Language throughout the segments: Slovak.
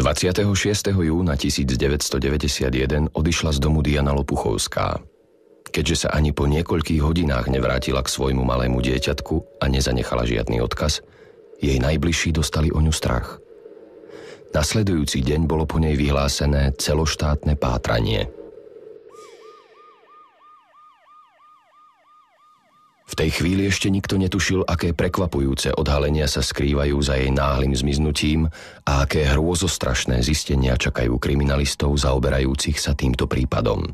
26. júna 1991 odišla z domu Diana Lopuchovská. Keďže sa ani po niekoľkých hodinách nevrátila k svojmu malému dieťatku a nezanechala žiadny odkaz, jej najbližší dostali o ňu strach. Nasledujúci deň bolo po nej vyhlásené celoštátne pátranie. V tej chvíli ešte nikto netušil, aké prekvapujúce odhalenia sa skrývajú za jej náhlym zmiznutím a aké hrôzostrašné zistenia čakajú kriminalistov zaoberajúcich sa týmto prípadom.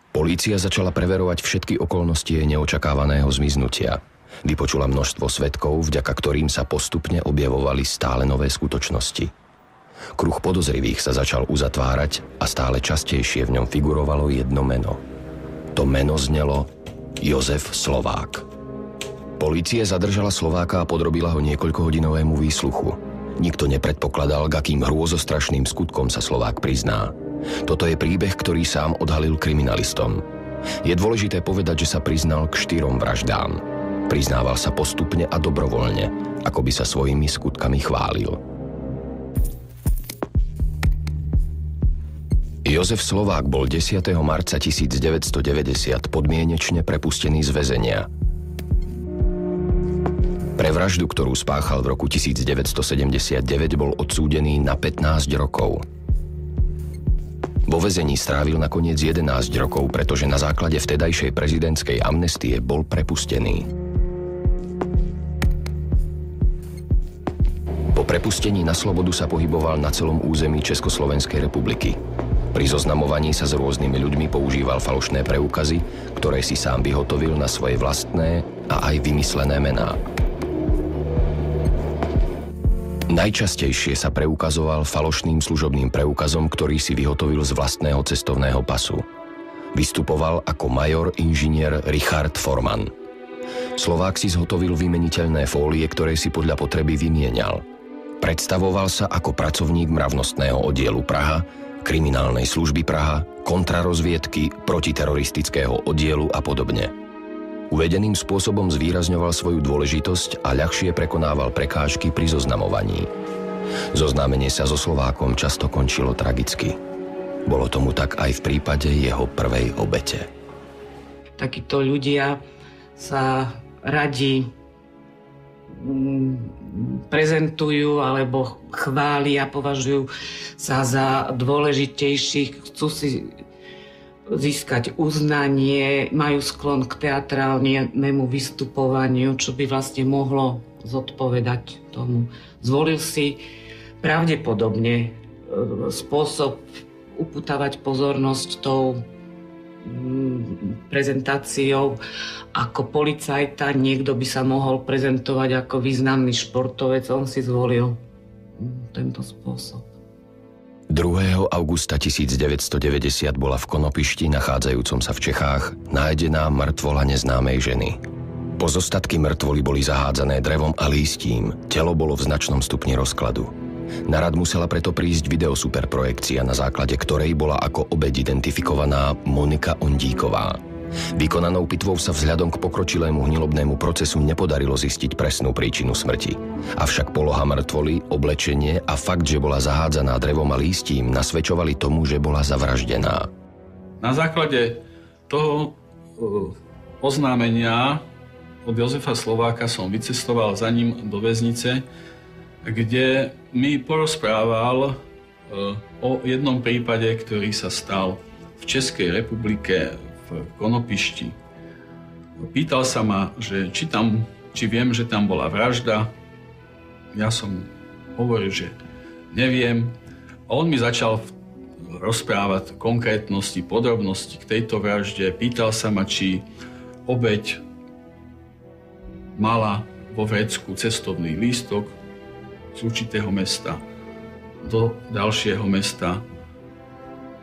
Polícia začala preverovať všetky okolnosti jej neočakávaného zmiznutia. Vypočula množstvo svedkov, vďaka ktorým sa postupne objavovali stále nové skutočnosti. Kruh podozrivých sa začal uzatvárať a stále častejšie v ňom figurovalo jedno meno. To meno znelo Jozef Slovák. Polícia zadržala Slováka a podrobila ho niekoľkohodinovému výsluchu. Nikto nepredpokladal, k akým hrôzostrašným skutkom sa Slovák prizná. Toto je príbeh, ktorý sám odhalil kriminalistom. Je dôležité povedať, že sa priznal k 4 vraždám. Priznával sa postupne a dobrovoľne, ako by sa svojimi skutkami chválil. Jozef Slovák bol 10. marca 1990 podmienečne prepustený z väzenia. Pre vraždu, ktorú spáchal v roku 1979, bol odsúdený na 15 rokov. Vo väzení strávil nakoniec 11 rokov, pretože na základe vtedajšej prezidentskej amnestie bol prepustený. Po prepustení na slobodu sa pohyboval na celom území Československej republiky. Pri zoznamovaní sa s rôznymi ľuďmi používal falošné preukazy, ktoré si sám vyhotovil na svoje vlastné a aj vymyslené mená. Najčastejšie sa preukazoval falošným služobným preukazom, ktorý si vyhotovil z vlastného cestovného pasu. Vystupoval ako major inžinier Richard Forman. Slovák si zhotovil vymeniteľné fólie, ktoré si podľa potreby vymienial. Predstavoval sa ako pracovník mravnostného oddielu Praha, kriminálnej služby Praha, kontrarozviedky, protiteroristického oddielu a podobne. Uvedeným spôsobom zvýrazňoval svoju dôležitosť a ľahšie prekonával prekážky pri zoznamovaní. Zoznámenie sa so Slovákom často končilo tragicky. Bolo tomu tak aj v prípade jeho prvej obete. Takíto ľudia sa radi prezentujú alebo chvália, považujú sa za dôležitejších, chcú si získať uznanie, majú sklon k teatrálnemu vystupovaniu, čo by vlastne mohlo zodpovedať tomu. Zvolil si pravdepodobne spôsob upútavať pozornosť tou prezentáciou ako policajta. Niekto by sa mohol prezentovať ako významný športovec, on si zvolil tento spôsob. 2. augusta 1990 bola v Konopišti, nachádzajúcom sa v Čechách, nájdená mŕtvola neznámej ženy. Pozostatky mŕtvoly boli zahádzané drevom a lístím, telo bolo v značnom stupni rozkladu. Na rad musela preto prísť videosuperprojekcia, na základe ktorej bola ako obeť identifikovaná Monika Ondíková. Vykonanou pitvou sa vzhľadom k pokročilému hnilobnému procesu nepodarilo zistiť presnú príčinu smrti. Avšak poloha mŕtvoly, oblečenie a fakt, že bola zahádzaná drevom a lístím, nasvedčovali tomu, že bola zavraždená. Na základe toho oznámenia od Jozefa Slováka som vycestoval za ním do väznice, kde mi porozprával o jednom prípade, ktorý sa stal v Českej republike v Konopišti. Pýtal sa ma, že či viem, že tam bola vražda. Ja som hovoril, že neviem. A on mi začal rozprávať konkrétnosti, podrobnosti k tejto vražde. Pýtal sa ma, či obeť mala vo vrecku cestovný lístok z určitého mesta do ďalšieho mesta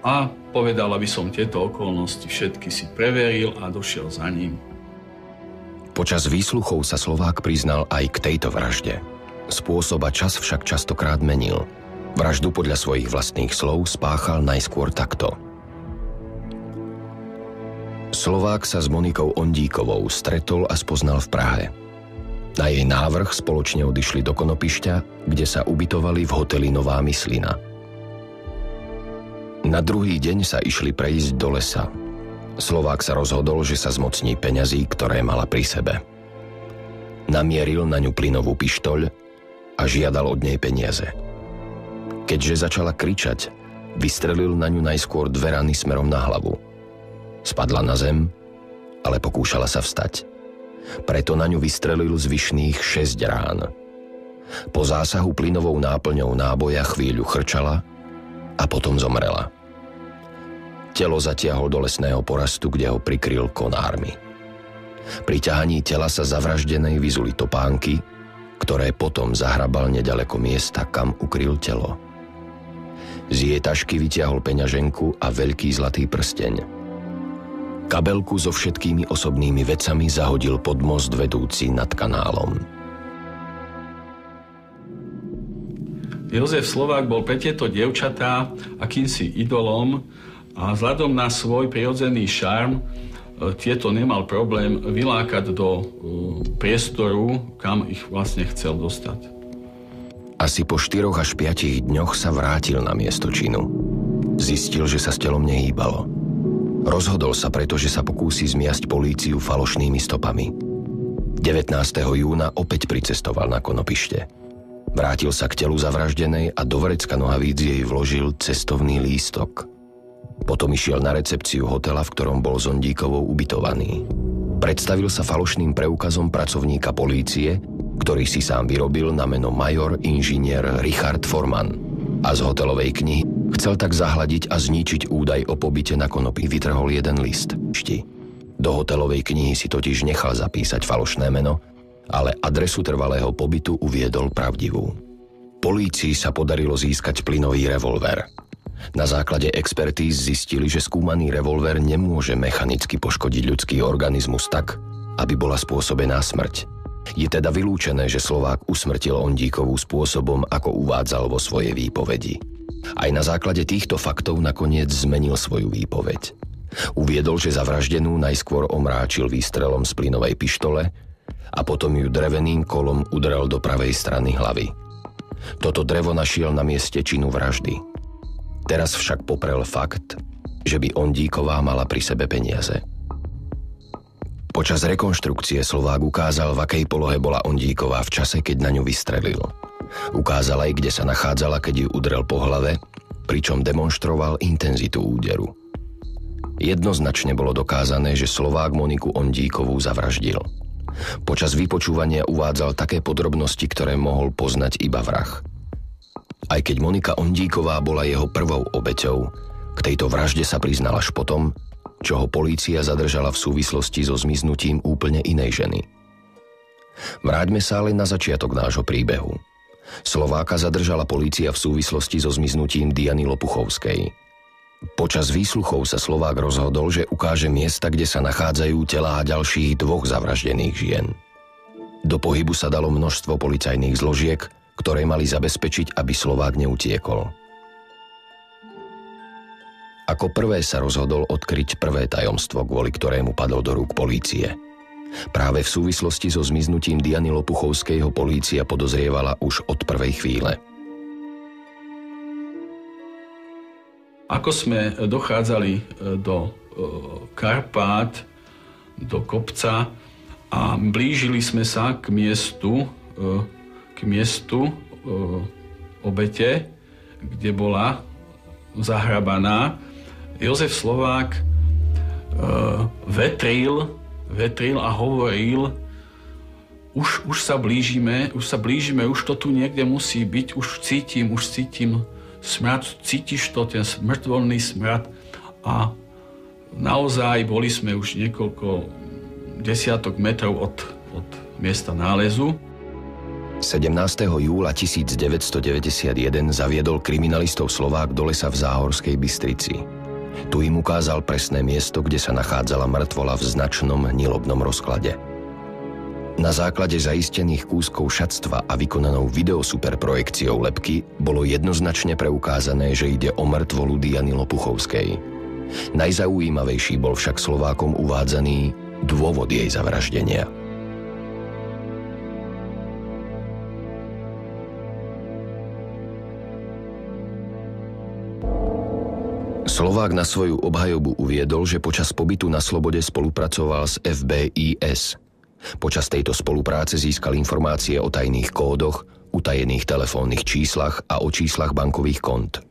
a povedal, aby som tieto okolnosti všetky si preveril a došiel za ním. Počas výsluchov sa Slovák priznal aj k tejto vražde. Spôsob a čas však častokrát menil. Vraždu podľa svojich vlastných slov spáchal najskôr takto. Slovák sa s Monikou Ondíkovou stretol a spoznal v Prahe. Na jej návrh spoločne odišli do Konopišťa, kde sa ubytovali v hoteli Nová Myslina. Na druhý deň sa išli prejsť do lesa. Slovák sa rozhodol, že sa zmocní peňazí, ktoré mala pri sebe. Namieril na ňu plynovú pištoľ a žiadal od nej peniaze. Keďže začala kričať, vystrelil na ňu najskôr 2 rany smerom na hlavu. Spadla na zem, ale pokúšala sa vstať. Preto na ňu vystrelil zvyšných 6 rán. Po zásahu plynovou náplňou náboja chvíľu chrčala a potom zomrela. Telo zatiahol do lesného porastu, kde ho prikryl konármi. Pri ťahaní tela sa zavraždenej vyzuli topánky, ktoré potom zahrabal neďaleko miesta, kam ukryl telo. Z jej tašky vytiahol peňaženku a veľký zlatý prsteň. Kabelku so všetkými osobnými vecami zahodil pod most vedúci nad kanálom. Jozef Slovák bol pre tieto dievčatá akýmsi idolom a vzhľadom na svoj prirodzený šarm tieto nemal problém vylákať do priestoru, kam ich vlastne chcel dostať. Asi po 4 až 5 dňoch sa vrátil na miesto činu. Zistil, že sa s telom nehýbalo. Rozhodol sa preto, že sa pokúsi zmiasť políciu falošnými stopami. 19. júna opäť pricestoval na Konopište. Vrátil sa k telu zavraždenej a do vrecka nohavíc jej vložil cestovný lístok. Potom išiel na recepciu hotela, v ktorom bol s Ondíkovou ubytovaný. Predstavil sa falošným preukazom pracovníka polície, ktorý si sám vyrobil na meno major inžinier Richard Forman. A z hotelovej knihy chcel tak zahladiť a zničiť údaj o pobyte na Konopi. Vytrhol jeden list. Do hotelovej knihy si totiž nechal zapísať falošné meno, ale adresu trvalého pobytu uviedol pravdivú. Polícii sa podarilo získať plynový revolver. Na základe expertíz zistili, že skúmaný revolver nemôže mechanicky poškodiť ľudský organizmus tak, aby bola spôsobená smrť. Je teda vylúčené, že Slovák usmrtil Ondíkovú spôsobom, ako uvádzal vo svojej výpovedi. Aj na základe týchto faktov nakoniec zmenil svoju výpoveď. Uviedol, že zavraždenú najskôr omráčil výstrelom z plynovej pištole a potom ju dreveným kolom udrel do pravej strany hlavy. Toto drevo našiel na mieste činu vraždy. Teraz však poprel fakt, že by Ondíková mala pri sebe peniaze. Počas rekonštrukcie Slovák ukázal, v akej polohe bola Ondíková v čase, keď na ňu vystrelil. Ukázal aj, kde sa nachádzala, keď ju udrel po hlave, pričom demonstroval intenzitu úderu. Jednoznačne bolo dokázané, že Slovák Moniku Ondíkovú zavraždil. Počas vypočúvania uvádzal také podrobnosti, ktoré mohol poznať iba vrah. Aj keď Monika Ondíková bola jeho prvou obeťou, k tejto vražde sa priznal až potom, čo ho polícia zadržala v súvislosti so zmiznutím úplne inej ženy. Vráťme sa ale na začiatok nášho príbehu. Slováka zadržala polícia v súvislosti so zmiznutím Diany Lopuchovskej. Počas výsluchov sa Slovák rozhodol, že ukáže miesta, kde sa nachádzajú telá ďalších 2 zavraždených žien. Do pohybu sa dalo množstvo policajných zložiek, ktoré mali zabezpečiť, aby Slovák neutiekol. Ako prvé sa rozhodol odkryť prvé tajomstvo, kvôli ktorému padol do rúk polície. Práve v súvislosti so zmiznutím Diany Lopuchovskej ho polícia podozrievala už od prvej chvíle. Ako sme dochádzali do Karpát, do kopca a blížili sme sa k miestu obete, kde bola zahrabaná, Jozef Slovák vetril a hovoril, už sa blížime, už to tu niekde musí byť, už cítim smrad, cítiš to, ten mŕtvolný smrad. A naozaj boli sme už niekoľko desiatok metrov od miesta nálezu. 17. júla 1991 zaviedol kriminalistov Slovák do lesa v Záhorskej Bystrici. Tu im ukázal presné miesto, kde sa nachádzala mŕtvola v značnom hnilobnom rozklade. Na základe zaistených kúskov šatstva a vykonanou videosuperprojekciou lebky bolo jednoznačne preukázané, že ide o mŕtvolu Diany Lopuchovskej. Najzaujímavejší bol však Slovákom uvádzaný dôvod jej zavraždenia. Slovák na svoju obhajobu uviedol, že počas pobytu na slobode spolupracoval s FBIS. Počas tejto spolupráce získal informácie o tajných kódoch, utajených telefónnych číslach a o číslach bankových kont.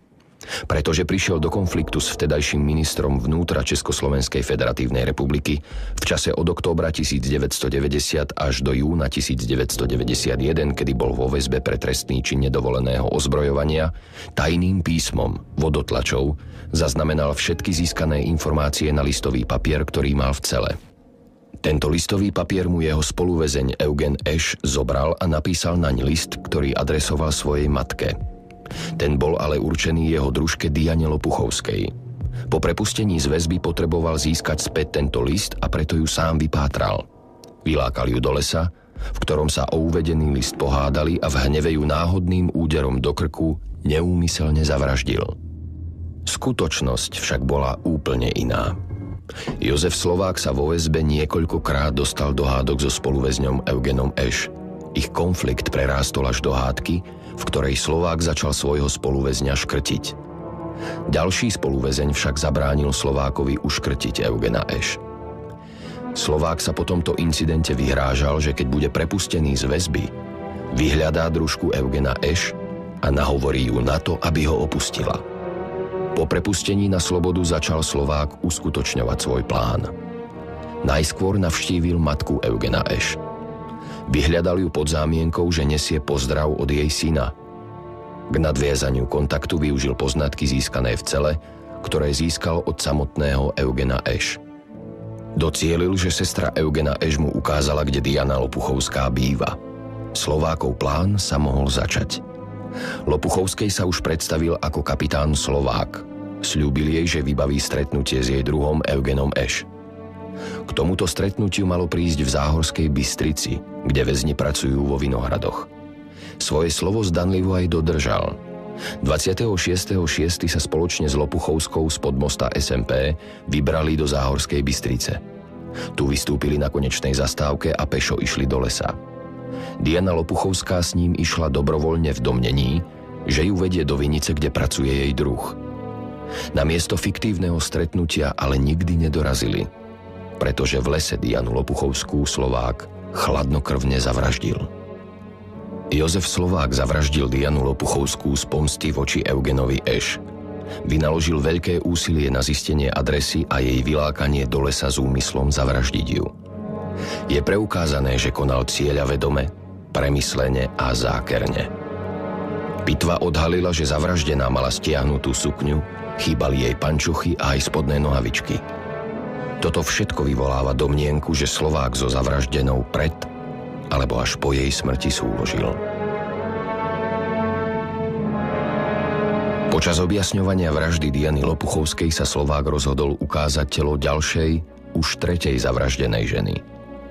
Pretože prišiel do konfliktu s vtedajším ministrom vnútra Československej federatívnej republiky v čase od októbra 1990 až do júna 1991, kedy bol vo väzbe pre trestný čin nedovoleného ozbrojovania, tajným písmom vodotlačov zaznamenal všetky získané informácie na listový papier, ktorý mal v cele. Tento listový papier mu jeho spoluväzeň Eugen Eš zobral a napísal naň list, ktorý adresoval svojej matke. Ten bol ale určený jeho družke Diane Lopuchovskej. Po prepustení z väzby potreboval získať späť tento list a preto ju sám vypátral. Vylákal ju do lesa, v ktorom sa o uvedený list pohádali a v hneve ju náhodným úderom do krku neúmyselne zavraždil. Skutočnosť však bola úplne iná. Jozef Slovák sa vo väzbe niekoľkokrát dostal do hádok so spoluväzňom Eugenom Eš. Ich konflikt prerástol až do hádky, v ktorej Slovák začal svojho spoluväzňa škrtiť. Ďalší spoluväzeň však zabránil Slovákovi uškrtiť Eugena Eš. Slovák sa po tomto incidente vyhrážal, že keď bude prepustený z väzby, vyhľadá družku Eugena Eš a nahovorí ju na to, aby ho opustila. Po prepustení na slobodu začal Slovák uskutočňovať svoj plán. Najskôr navštívil matku Eugena Eš. Vyhľadal ju pod zámienkou, že nesie pozdrav od jej syna. K nadviazaniu kontaktu využil poznatky získané v cele, ktoré získal od samotného Eugena Eš. Docielil, že sestra Eugena Eš mu ukázala, kde Diana Lopuchovská býva. Slovákov plán sa mohol začať. Lopuchovskej sa už predstavil ako kapitán Slovák. Sľúbil jej, že vybaví stretnutie s jej druhom Eugenom Eš. K tomuto stretnutiu malo prísť v Záhorskej Bystrici, kde väzni pracujú vo vinohradoch. Svoje slovo zdanlivo aj dodržal. 26.6. sa spoločne s Lopuchovskou z podmosta SMP vybrali do Záhorskej Bystrice. Tu vystúpili na konečnej zastávke a pešo išli do lesa. Diana Lopuchovská s ním išla dobrovoľne v domnení, že ju vedie do vinice, kde pracuje jej druh. Na miesto fiktívneho stretnutia ale nikdy nedorazili, pretože v lese Dianu Lopuchovskú Slovák chladnokrvne zavraždil. Jozef Slovák zavraždil Dianu Lopuchovskú z pomsty voči Eugenovi Eš. Vynaložil veľké úsilie na zistenie adresy a jej vylákanie do lesa s úmyslom zavraždiť ju. Je preukázané, že konal cieľavedome, premyslene a zákerne. Pitva odhalila, že zavraždená mala stiahnutú sukňu, chýbali jej pančuchy a aj spodné nohavičky. Toto všetko vyvoláva domnienku, že Slovák so zavraždenou pred alebo až po jej smrti súložil. Počas objasňovania vraždy Diany Lopuchovskej sa Slovák rozhodol ukázať telo ďalšej, už tretej zavraždenej ženy.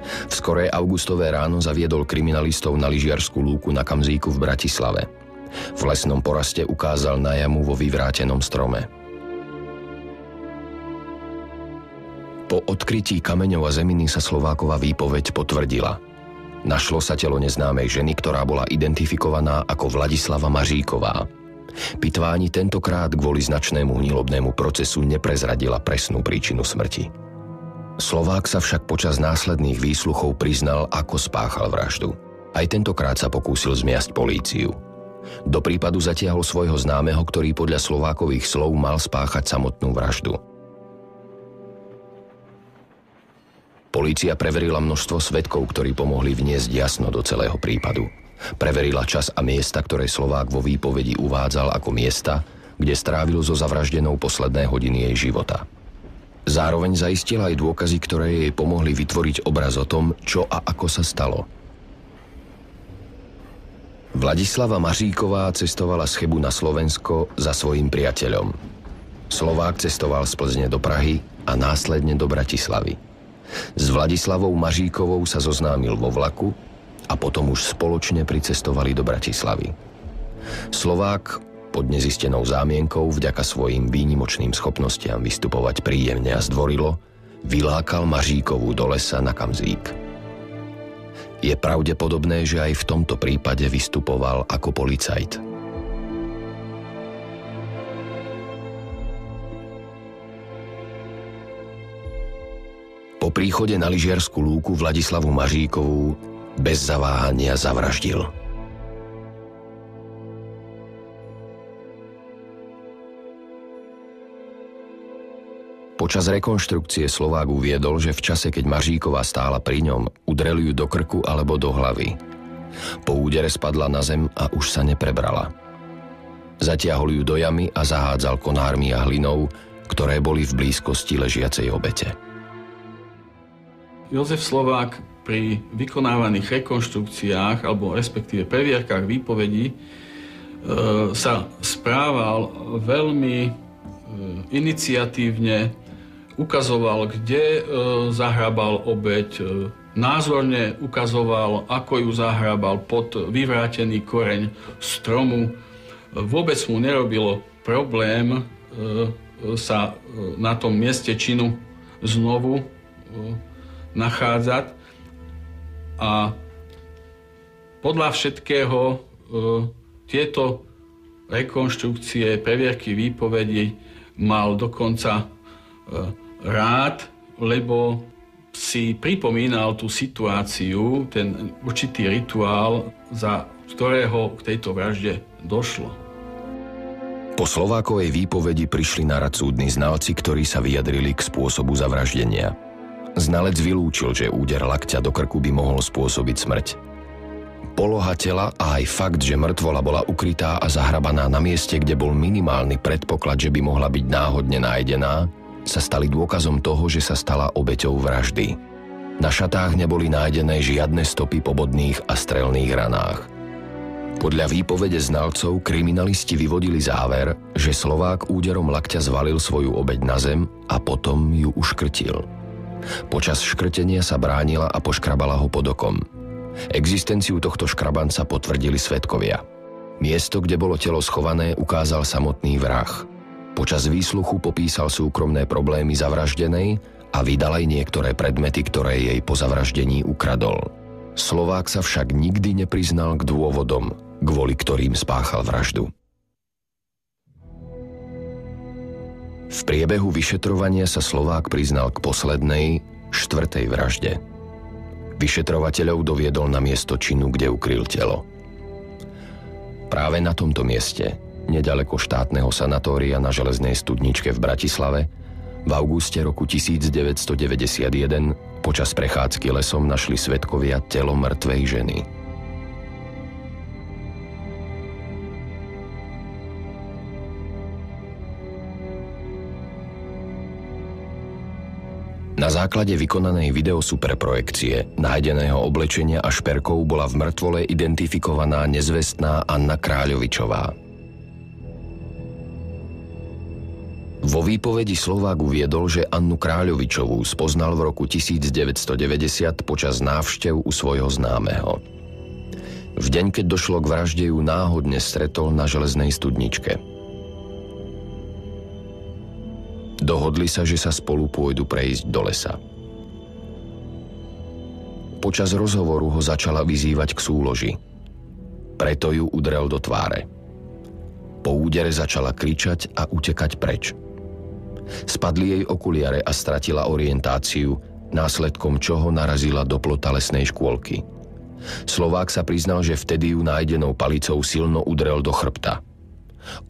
V skoré augustové ráno zaviedol kriminalistov na lyžiarsku lúku na Kamzíku v Bratislave. V lesnom poraste ukázal na jamu vo vyvrátenom strome. Po odkrytí kameňov a zeminy sa Slovákova výpoveď potvrdila. Našlo sa telo neznámej ženy, ktorá bola identifikovaná ako Vladislava Maříková. Pitva ani tentokrát kvôli značnému hnilobnému procesu neprezradila presnú príčinu smrti. Slovák sa však počas následných výsluchov priznal, ako spáchal vraždu. Aj tentokrát sa pokúsil zmiasť políciu. Do prípadu zatiahol svojho známeho, ktorý podľa Slovákových slov mal spáchať samotnú vraždu. Polícia preverila množstvo svedkov, ktorí pomohli vniesť jasno do celého prípadu. Preverila čas a miesta, ktoré Slovák vo výpovedi uvádzal ako miesta, kde strávil so zavraždenou posledné hodiny jej života. Zároveň zaistila aj dôkazy, ktoré jej pomohli vytvoriť obraz o tom, čo a ako sa stalo. Vladislava Maříková cestovala z Chebu na Slovensko za svojím priateľom. Slovák cestoval z Plzne do Prahy a následne do Bratislavy. S Vladislavou Maříkovou sa zoznámil vo vlaku a potom už spoločne pricestovali do Bratislavy. Slovák pod nezistenou zámienkou vďaka svojim výnimočným schopnostiam vystupovať príjemne a zdvorilo vylákal Maříkovú do lesa na Kamzík. Je pravdepodobné, že aj v tomto prípade vystupoval ako policajt. Po príchode na lyžiarsku lúku Vladislavu Maříkovú bez zaváhania zavraždil. Počas rekonštrukcie Slovák uviedol, že v čase, keď Maříková stála pri ňom, udrel ju do krku alebo do hlavy. Po údere spadla na zem a už sa neprebrala. Zatiahol ju do jamy a zahádzal konármi a hlinou, ktoré boli v blízkosti ležiacej obete. Jozef Slovák pri vykonávaných rekonštrukciách alebo respektíve previerkách výpovedí sa správal veľmi iniciatívne, ukazoval, kde zahrabal obeť, názorne ukazoval, ako ju zahrabal pod vyvrátený koreň stromu. Vôbec mu nerobilo problém sa na tom mieste činu znovu nachádzať. A podľa všetkého tieto rekonštrukcie, previerky výpovedí mal dokonca rád, lebo si pripomínal tú situáciu, ten určitý rituál, za ktorého k tejto vražde došlo. Po Slovákovej výpovedi prišli na rad súdni znalci, ktorí sa vyjadrili k spôsobu zavraždenia. Znalec vylúčil, že úder lakťa do krku by mohol spôsobiť smrť. Poloha tela a aj fakt, že mŕtvola bola ukrytá a zahrabaná na mieste, kde bol minimálny predpoklad, že by mohla byť náhodne nájdená, sa stali dôkazom toho, že sa stala obeťou vraždy. Na šatách neboli nájdené žiadne stopy po bodných a strelných ranách. Podľa výpovede znalcov kriminalisti vyvodili záver, že Slovák úderom lakťa zvalil svoju obeť na zem a potom ju uškrtil. Počas škrtenia sa bránila a poškrabala ho pod okom. Existenciu tohto škrabanca potvrdili svedkovia. Miesto, kde bolo telo schované, ukázal samotný vrah. Počas výsluchu popísal súkromné problémy zavraždenej a vydal aj niektoré predmety, ktoré jej po zavraždení ukradol. Slovák sa však nikdy nepriznal k dôvodom, kvôli ktorým spáchal vraždu. V priebehu vyšetrovania sa Slovák priznal k poslednej, 4. vražde. Vyšetrovateľov doviedol na miesto činu, kde ukryl telo. Práve na tomto mieste, neďaleko štátneho sanatória na Železnej studničke v Bratislave, v auguste roku 1991 počas prechádzky lesom našli svedkovia telo mŕtvej ženy. Na základe vykonanej videosuperprojekcie, nájdeného oblečenia a šperkov bola v mŕtvole identifikovaná nezvestná Anna Kráľovičová. Vo výpovedi Slovák uviedol, že Annu Kráľovičovú spoznal v roku 1990 počas návštev u svojho známeho. V deň, keď došlo k vražde, ju náhodne stretol na Železnej studničke. Dohodli sa, že sa spolu pôjdu prejsť do lesa. Počas rozhovoru ho začala vyzývať k súloži. Preto ju udrel do tváre. Po údere začala kričať a utekať preč. Spadli jej okuliare a stratila orientáciu, následkom čoho narazila do plota lesnej škôlky. Slovák sa priznal, že vtedy ju nájdenou palicou silno udrel do chrbta.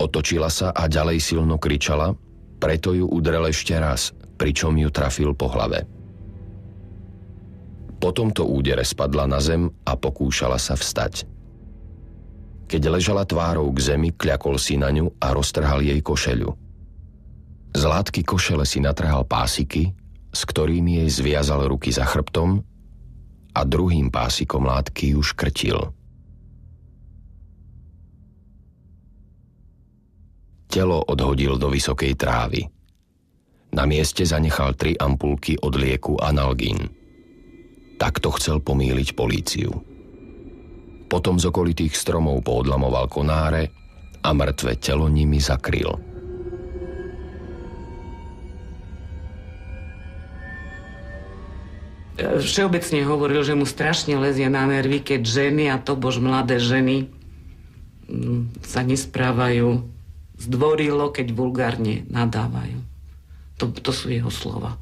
Otočila sa a ďalej silno kričala, preto ju udrel ešte raz, pričom ju trafil po hlave. Po tomto údere spadla na zem a pokúšala sa vstať. Keď ležala tvárou k zemi, kľakol si na ňu a roztrhal jej košeľu. Z látky košele si natrhal pásiky, s ktorými jej zviazal ruky za chrbtom a druhým pásikom látky ju škrtil. Telo odhodil do vysokej trávy. Na mieste zanechal 3 ampulky od lieku Analgín. Takto chcel pomýliť políciu. Potom z okolitých stromov poodlamoval konáre a mŕtve telo nimi zakryl. Všeobecne hovoril, že mu strašne lezie na nervy, keď ženy, a to bož mladé ženy, sa nesprávajú zdvorilo, keď vulgárne nadávajú. To sú jeho slova.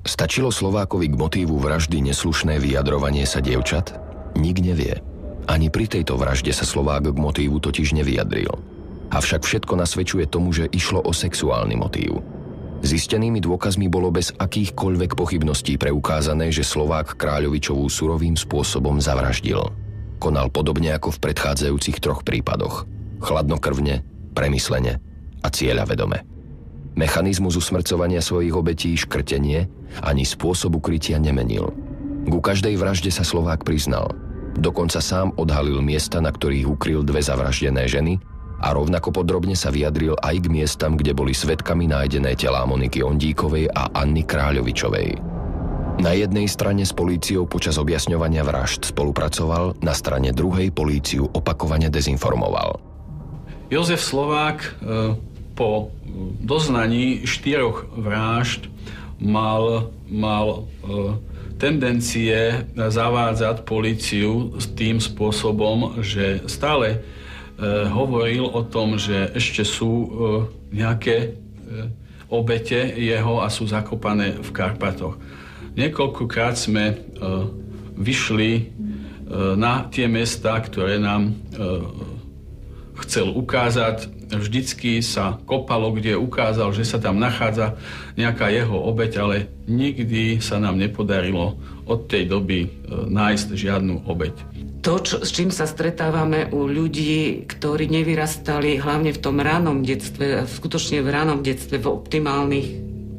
Stačilo Slovákovi k motívu vraždy neslušné vyjadrovanie sa dievčat? Nik nevie. Ani pri tejto vražde sa Slovák k motívu totiž nevyjadril. Avšak všetko nasvedčuje tomu, že išlo o sexuálny motív. Zistenými dôkazmi bolo bez akýchkoľvek pochybností preukázané, že Slovák Kráľovičovú surovým spôsobom zavraždil. Konal podobne ako v predchádzajúcich 3 prípadoch. Chladnokrvne, premyslene a cieľavedome. Mechanizmus usmrcovania svojich obetí, škrtenie, ani spôsob ukrytia nemenil. Ku každej vražde sa Slovák priznal. Dokonca sám odhalil miesta, na ktorých ukryl 2 zavraždené ženy a rovnako podrobne sa vyjadril aj k miestam, kde boli svedkami nájdené telá Moniky Ondíkovej a Anny Kráľovičovej. Na jednej strane s políciou počas objasňovania vražd spolupracoval, na strane druhej políciu opakovane dezinformoval. Jozef Slovák po doznaní 4 vražd mal tendencie zavádzať políciu s tým spôsobom, že stále hovoril o tom, že ešte sú nejaké obete jeho a sú zakopané v Karpatoch. Niekoľkokrát sme vyšli na tie miesta, ktoré nám chcel ukázať. Vždycky sa kopalo, kde ukázal, že sa tam nachádza nejaká jeho obeť, ale nikdy sa nám nepodarilo od tej doby nájsť žiadnu obeť. To, s čím sa stretávame u ľudí, ktorí nevyrastali hlavne v tom ranom detstve, skutočne v ranom detstve, v optimálnych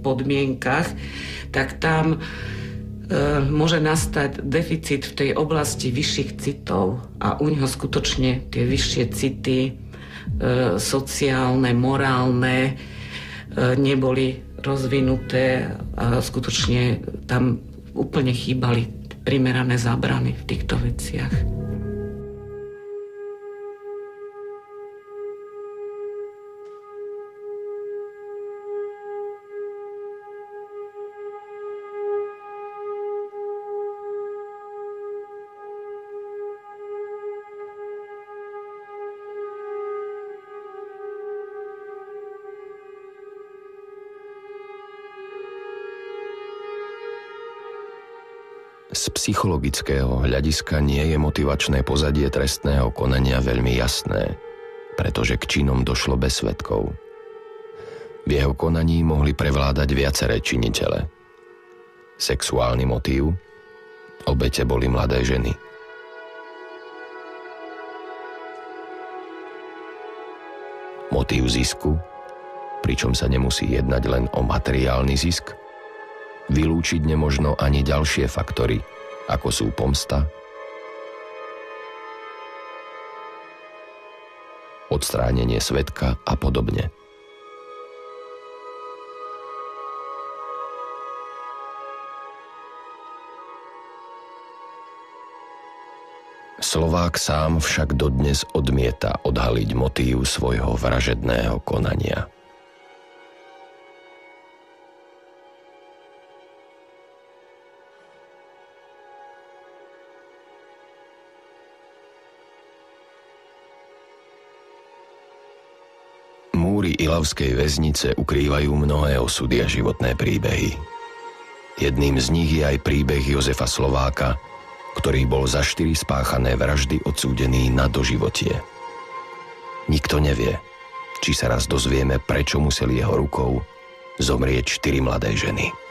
podmienkach, tak tam môže nastať deficit v tej oblasti vyšších citov a u neho skutočne tie vyššie city sociálne, morálne neboli rozvinuté a skutočne tam úplne chýbali primerané zábrany v týchto veciach. Z psychologického hľadiska nie je motivačné pozadie trestného konania veľmi jasné, pretože k činom došlo bez svedkov. V jeho konaní mohli prevládať viaceré činitele. Sexuálny motív, obete boli mladé ženy. Motív zisku, pričom sa nemusí jednať len o materiálny zisk. Vylúčiť nemožno ani ďalšie faktory, ako sú pomsta, odstránenie svedka a podobne. Slovák sám však dodnes odmieta odhaliť motív svojho vražedného konania. Múry Ilavskej väznice ukrývajú mnohé osudy a životné príbehy. Jedným z nich je aj príbeh Jozefa Slováka, ktorý bol za 4 spáchané vraždy odsúdený na doživotie. Nikto nevie, či sa raz dozvieme, prečo museli jeho rukou zomrieť 4 mladé ženy.